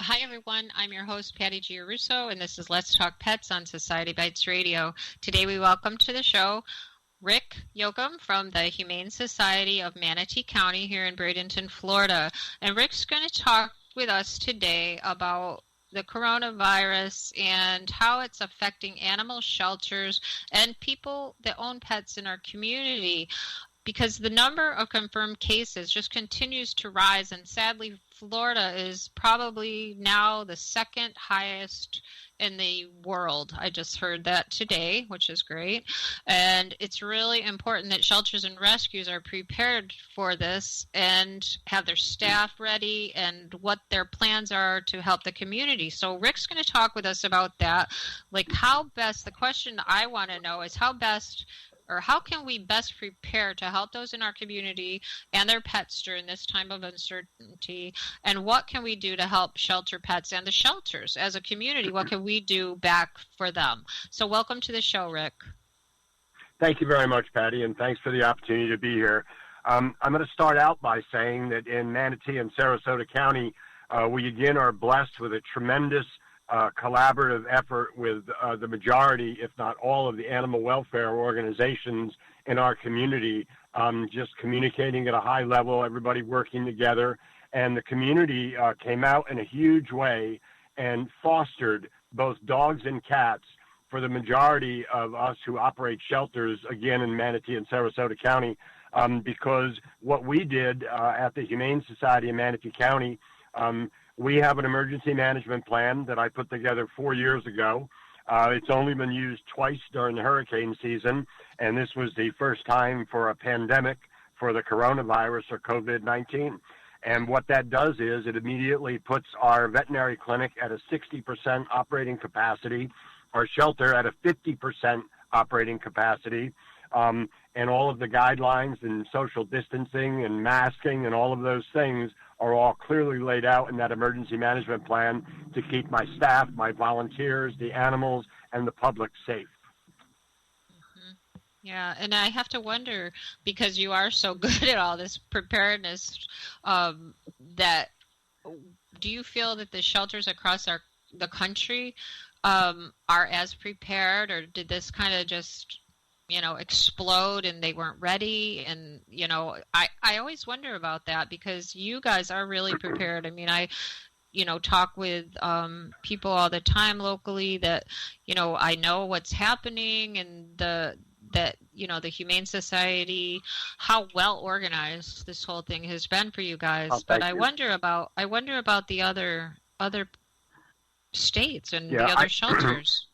Hi, everyone. I'm your host, Patty Giarusso, and this is Let's Talk Pets on Society Bites Radio. Today we welcome to the show Rick Yocum from the Humane Society of Manatee County here in Bradenton, Florida. And Rick's going to talk with us today about the coronavirus and how it's affecting animal shelters and people that own pets in our community, because the number of confirmed cases just continues to rise, and sadly Florida is probably now the second highest in the world. I just heard that today, which is great. And it's really important that shelters and rescues are prepared for this and have their staff ready and what their plans are to help the community. So Rick's going to talk with us about that. Like the question I want to know is how can we best prepare to help those in our community and their pets during this time of uncertainty? And what can we do to help shelter pets and the shelters as a community? What can we do back for them? So welcome to the show, Rick. Thank you very much, Patty, and thanks for the opportunity to be here. I'm going to start out by saying that in Manatee and Sarasota County, we again are blessed with a tremendous collaborative effort with the majority, if not all, of the animal welfare organizations in our community, just communicating at a high level, everybody working together. And the community came out in a huge way and fostered both dogs and cats for the majority of us who operate shelters, again, in Manatee and Sarasota County, because what we did at the Humane Society in Manatee County, we have an emergency management plan that I put together 4 years ago. It's only been used twice during the hurricane season, and this was the first time for a pandemic for the coronavirus or COVID-19. And what that does is it immediately puts our veterinary clinic at a 60% operating capacity, our shelter at a 50% operating capacity, and all of the guidelines and social distancing and masking and all of those things are all clearly laid out in that emergency management plan to keep my staff, my volunteers, the animals, and the public safe. Mm-hmm. Yeah, and I have to wonder, because you are so good at all this preparedness, that do you feel that the shelters across the country are as prepared, or did this kind of just explode and they weren't ready? And, I always wonder about that, because you guys are really prepared. I mean, I talk with people all the time locally that, I know what's happening, and the Humane Society, how well organized this whole thing has been for you guys. But I wonder about the other states and the other shelters.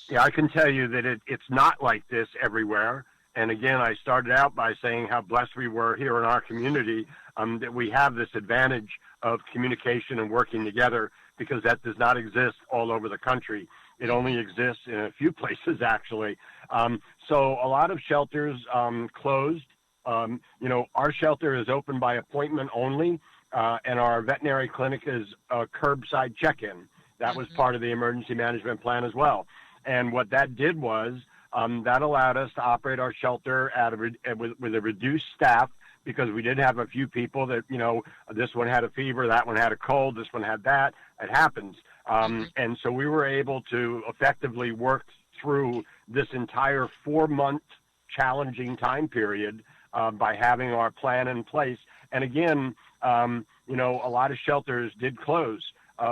Yeah, I can tell you that it's not like this everywhere. And again, I started out by saying how blessed we were here in our community, that we have this advantage of communication and working together, because that does not exist all over the country. It only exists in a few places, actually. So a lot of shelters closed. Our shelter is open by appointment only, and our veterinary clinic is a curbside check-in. That was part of the emergency management plan as well. And what that did was that allowed us to operate our shelter with a reduced staff, because we did have a few people that, this one had a fever, that one had a cold, this one had that. It happens. And so we were able to effectively work through this entire 4-month challenging time period by having our plan in place. And again, a lot of shelters did close.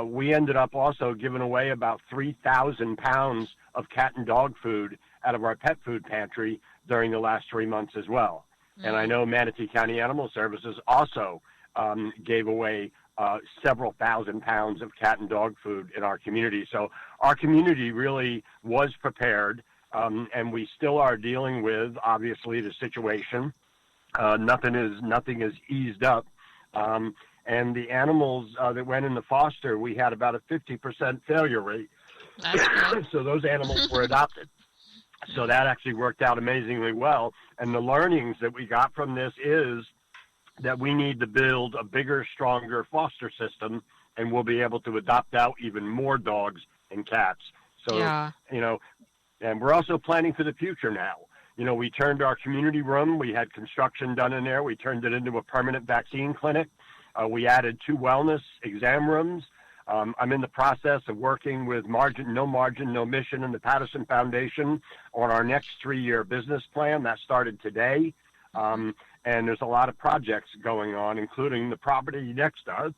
We ended up also giving away about 3,000 pounds of cat and dog food out of our pet food pantry during the last 3 months as well. Mm-hmm. And I know Manatee County Animal Services also gave away several thousand pounds of cat and dog food in our community. So our community really was prepared, and we still are dealing with, obviously, the situation. Nothing is eased up. And the animals that went into foster, we had about a 50% failure rate. So those animals were adopted. So that actually worked out amazingly well. And the learnings that we got from this is that we need to build a bigger, stronger foster system, and we'll be able to adopt out even more dogs and cats. So, and we're also planning for the future now. We turned our community room. We had construction done in there. We turned it into a permanent vaccine clinic. We added 2 wellness exam rooms. I'm in the process of working with No Margin, No Mission and the Patterson Foundation on our next 3-year business plan. That started today. And there's a lot of projects going on, including the property next to us,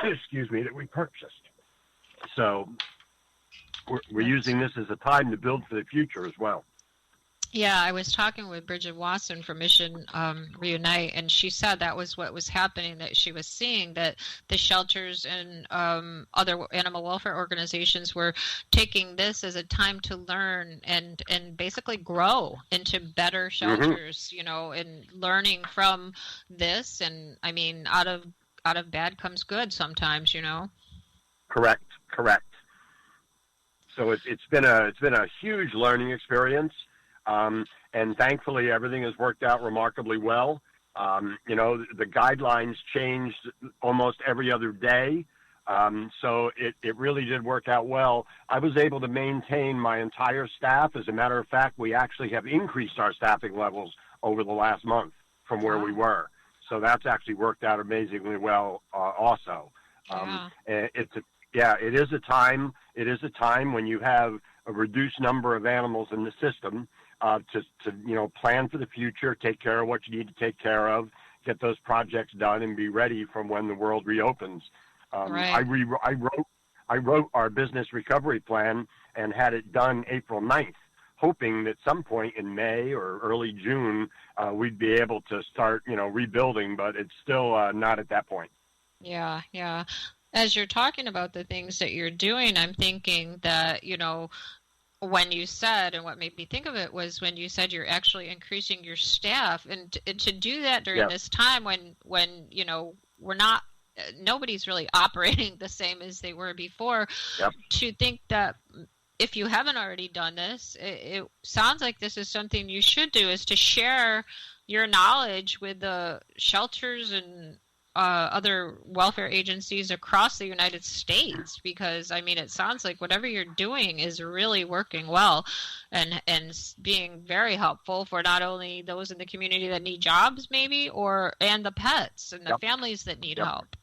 excuse me, that we purchased. So we're using this as a time to build for the future as well. Yeah, I was talking with Bridget Wasson from Mission Reunite, and she said that was what was happening, that she was seeing that the shelters and other animal welfare organizations were taking this as a time to learn and basically grow into better shelters, you know, and learning from this. And I mean, out of bad comes good sometimes, you know. Correct. So it's been a huge learning experience. And thankfully, everything has worked out remarkably well. You know, the guidelines changed almost every other day. So it really did work out well. I was able to maintain my entire staff. As a matter of fact, we actually have increased our staffing levels over the last month from where we were. So that's actually worked out amazingly well also. It is a time when you have a reduced number of animals in the system. To you know, plan for the future, take care of what you need to take care of, get those projects done, and be ready for when the world reopens. I wrote our business recovery plan and had it done April 9th, hoping that at some point in May or early June we'd be able to start, you know, rebuilding, but it's still not at that point. Yeah. As you're talking about the things that you're doing, I'm thinking that, you know, when you said, and what made me think of it was when you said you're actually increasing your staff, and to do that during this time when you know, nobody's really operating the same as they were before. To think that if you haven't already done this, it sounds like this is something you should do, is to share your knowledge with the shelters and other welfare agencies across the United States, because I mean, it sounds like whatever you're doing is really working well and being very helpful for not only those in the community that need jobs maybe, and the pets and the families that need help.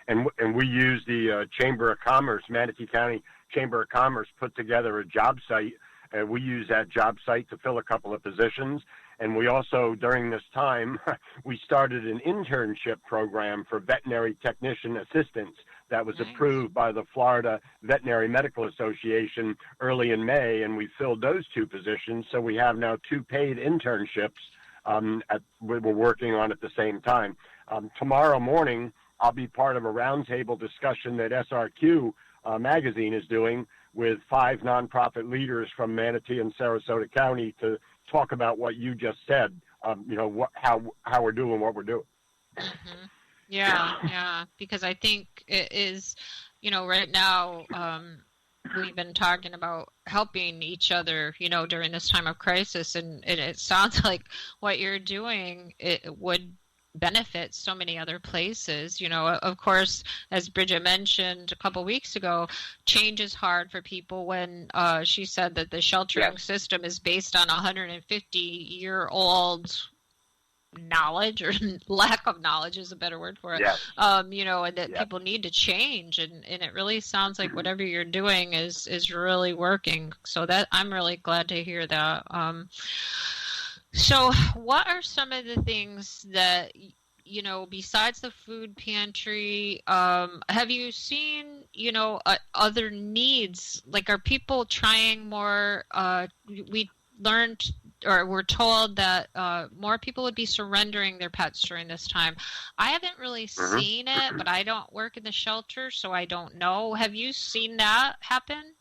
And we use the Chamber of Commerce, Manatee County Chamber of Commerce put together a job site, and we use that job site to fill a couple of positions. And we also, during this time, we started an internship program for veterinary technician assistants that was approved by the Florida Veterinary Medical Association early in May, and we filled those 2 positions. So we have now 2 paid internships we're working on at the same time. Tomorrow morning, I'll be part of a roundtable discussion that SRQ magazine is doing with 5 nonprofit leaders from Manatee and Sarasota County to talk about what you just said, you know, how we're doing what we're doing. Yeah, because I think it is, you know, right now we've been talking about helping each other, you know, during this time of crisis, and it sounds like what you're doing, it would benefit so many other places. You know, of course, as Bridget mentioned a couple weeks ago, change is hard for people when she said that the sheltering system is based on 150-year-old knowledge, or lack of knowledge is a better word for it. You know, and that people need to change, and it really sounds like whatever you're doing is really working. So that I'm really glad to hear that. So what are some of the things that, you know, besides the food pantry, have you seen, you know, other needs? Like, are people trying more? We learned, or we're told that more people would be surrendering their pets during this time. I haven't really seen it, but I don't work in the shelter, so I don't know. Have you seen that happen?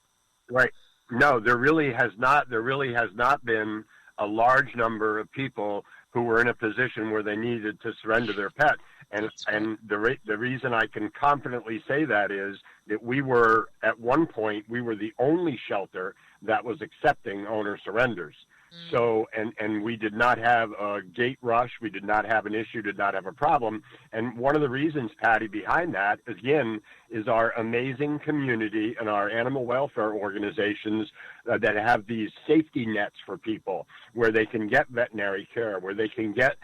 Right. No, there really has not. There really has not been a large number of people who were in a position where they needed to surrender their pet. And the reason I can confidently say that is that we were, at one point, we were the only shelter that was accepting owner surrenders. So, and we did not have a gate rush. We did not have an issue, did not have a problem. And one of the reasons, Patty, behind that, again, is our amazing community and our animal welfare organizations that have these safety nets for people where they can get veterinary care, where they can get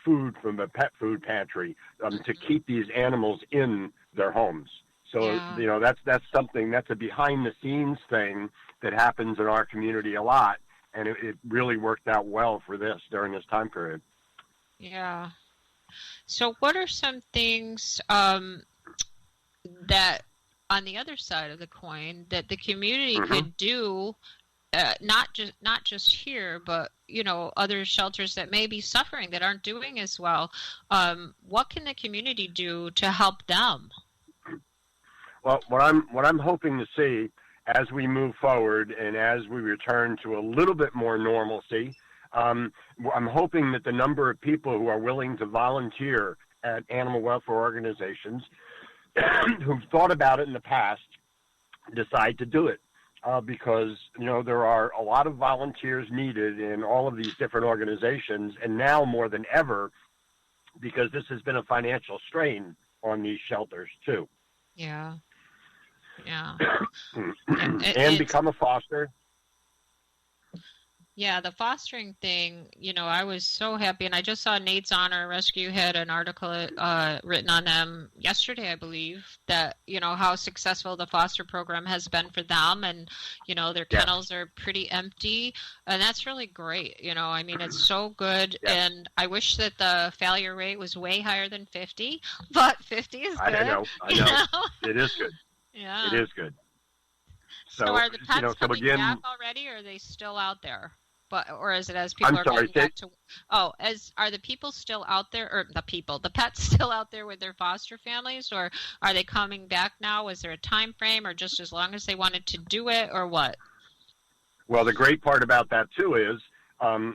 food from the pet food pantry to keep these animals in their homes. So, that's something, that's a behind-the-scenes thing that happens in our community a lot, and it really worked out well for this during this time period. Yeah. So what are some things that, on the other side of the coin, that the community could do, not just here, but other shelters that may be suffering, that aren't doing as well? What can the community do to help them? Well, what I'm hoping to see as we move forward and as we return to a little bit more normalcy, I'm hoping that the number of people who are willing to volunteer at animal welfare organizations who've thought about it in the past decide to do it. Because, there are a lot of volunteers needed in all of these different organizations, and now more than ever, because this has been a financial strain on these shelters too. Yeah. Yeah. And become a foster. Yeah, the fostering thing, I was so happy. And I just saw Nate's Honor Rescue had an article written on them yesterday, I believe, that, how successful the foster program has been for them. And, their kennels are pretty empty. And that's really great. It's so good. Yeah. And I wish that the failure rate was way higher than 50, but 50 is good. I know. It is good. Yeah. It is good. So are the pets coming back already, or are they still out there? Or is it as people going back to? Are the people still out there, or the pets still out there with their foster families, or are they coming back now? Was there a time frame, or just as long as they wanted to do it, or what? Well, the great part about that too is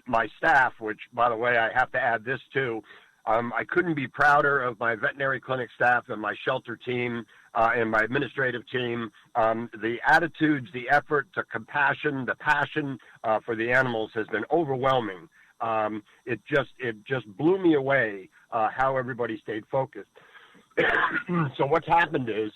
my staff, which, by the way, I have to add this too. I couldn't be prouder of my veterinary clinic staff and my shelter team and my administrative team. The attitudes, the effort, the compassion, the passion for the animals has been overwhelming. It just blew me away how everybody stayed focused. So what's happened is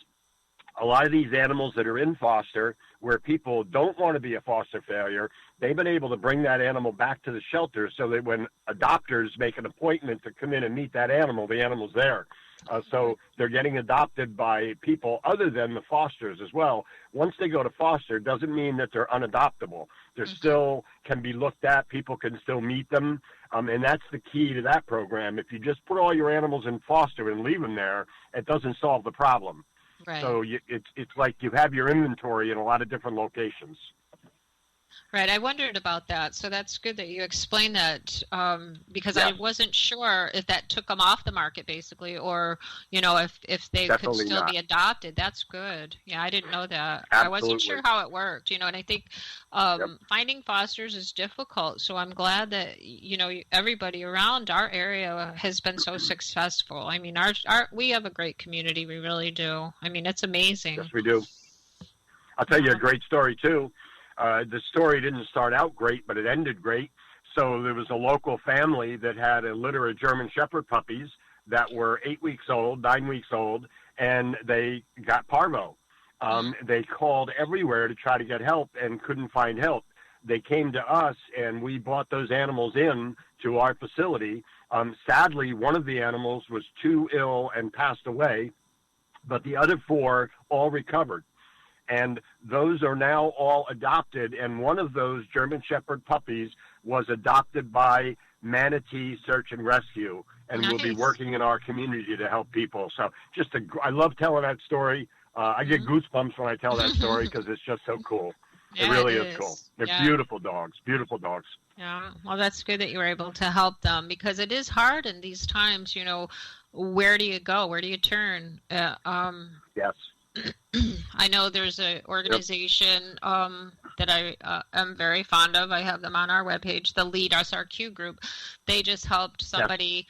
a lot of these animals that are in foster, where people don't want to be a foster failure, they've been able to bring that animal back to the shelter so that when adopters make an appointment to come in and meet that animal, the animal's there. So they're getting adopted by people other than the fosters as well. Once they go to foster, it doesn't mean that they're unadoptable. They still can be looked at. People can still meet them. And that's the key to that program. If you just put all your animals in foster and leave them there, it doesn't solve the problem. Right. So it's like you have your inventory in a lot of different locations. Right. I wondered about that. So that's good that you explained that, because I wasn't sure if that took them off the market, basically, or, if they Definitely could still not. be adopted. That's good. Yeah, I didn't know that. Absolutely. I wasn't sure how it worked, and I think finding fosters is difficult. So I'm glad that, everybody around our area has been so successful. We have a great community. We really do. It's amazing. Yes, we do. I'll tell you a great story, too. The story didn't start out great, but it ended great. So there was a local family that had a litter of German Shepherd puppies that were 8 weeks old, 9 weeks old, and they got parvo. They called everywhere to try to get help and couldn't find help. They came to us, and we brought those animals in to our facility. Sadly, one of the animals was too ill and passed away, but the other 4 all recovered. And those are now all adopted, and one of those German Shepherd puppies was adopted by Manatee Search and Rescue, and will be working in our community to help people. So I love telling that story. I get goosebumps when I tell that story because it's just so cool. Yeah, it really is cool. They're beautiful dogs, beautiful dogs. Yeah, well, that's good that you were able to help them, because it is hard in these times, where do you go? Where do you turn? Yes. I know there's an organization that I am very fond of. I have them on our webpage, the Lead SRQ group. They just helped somebody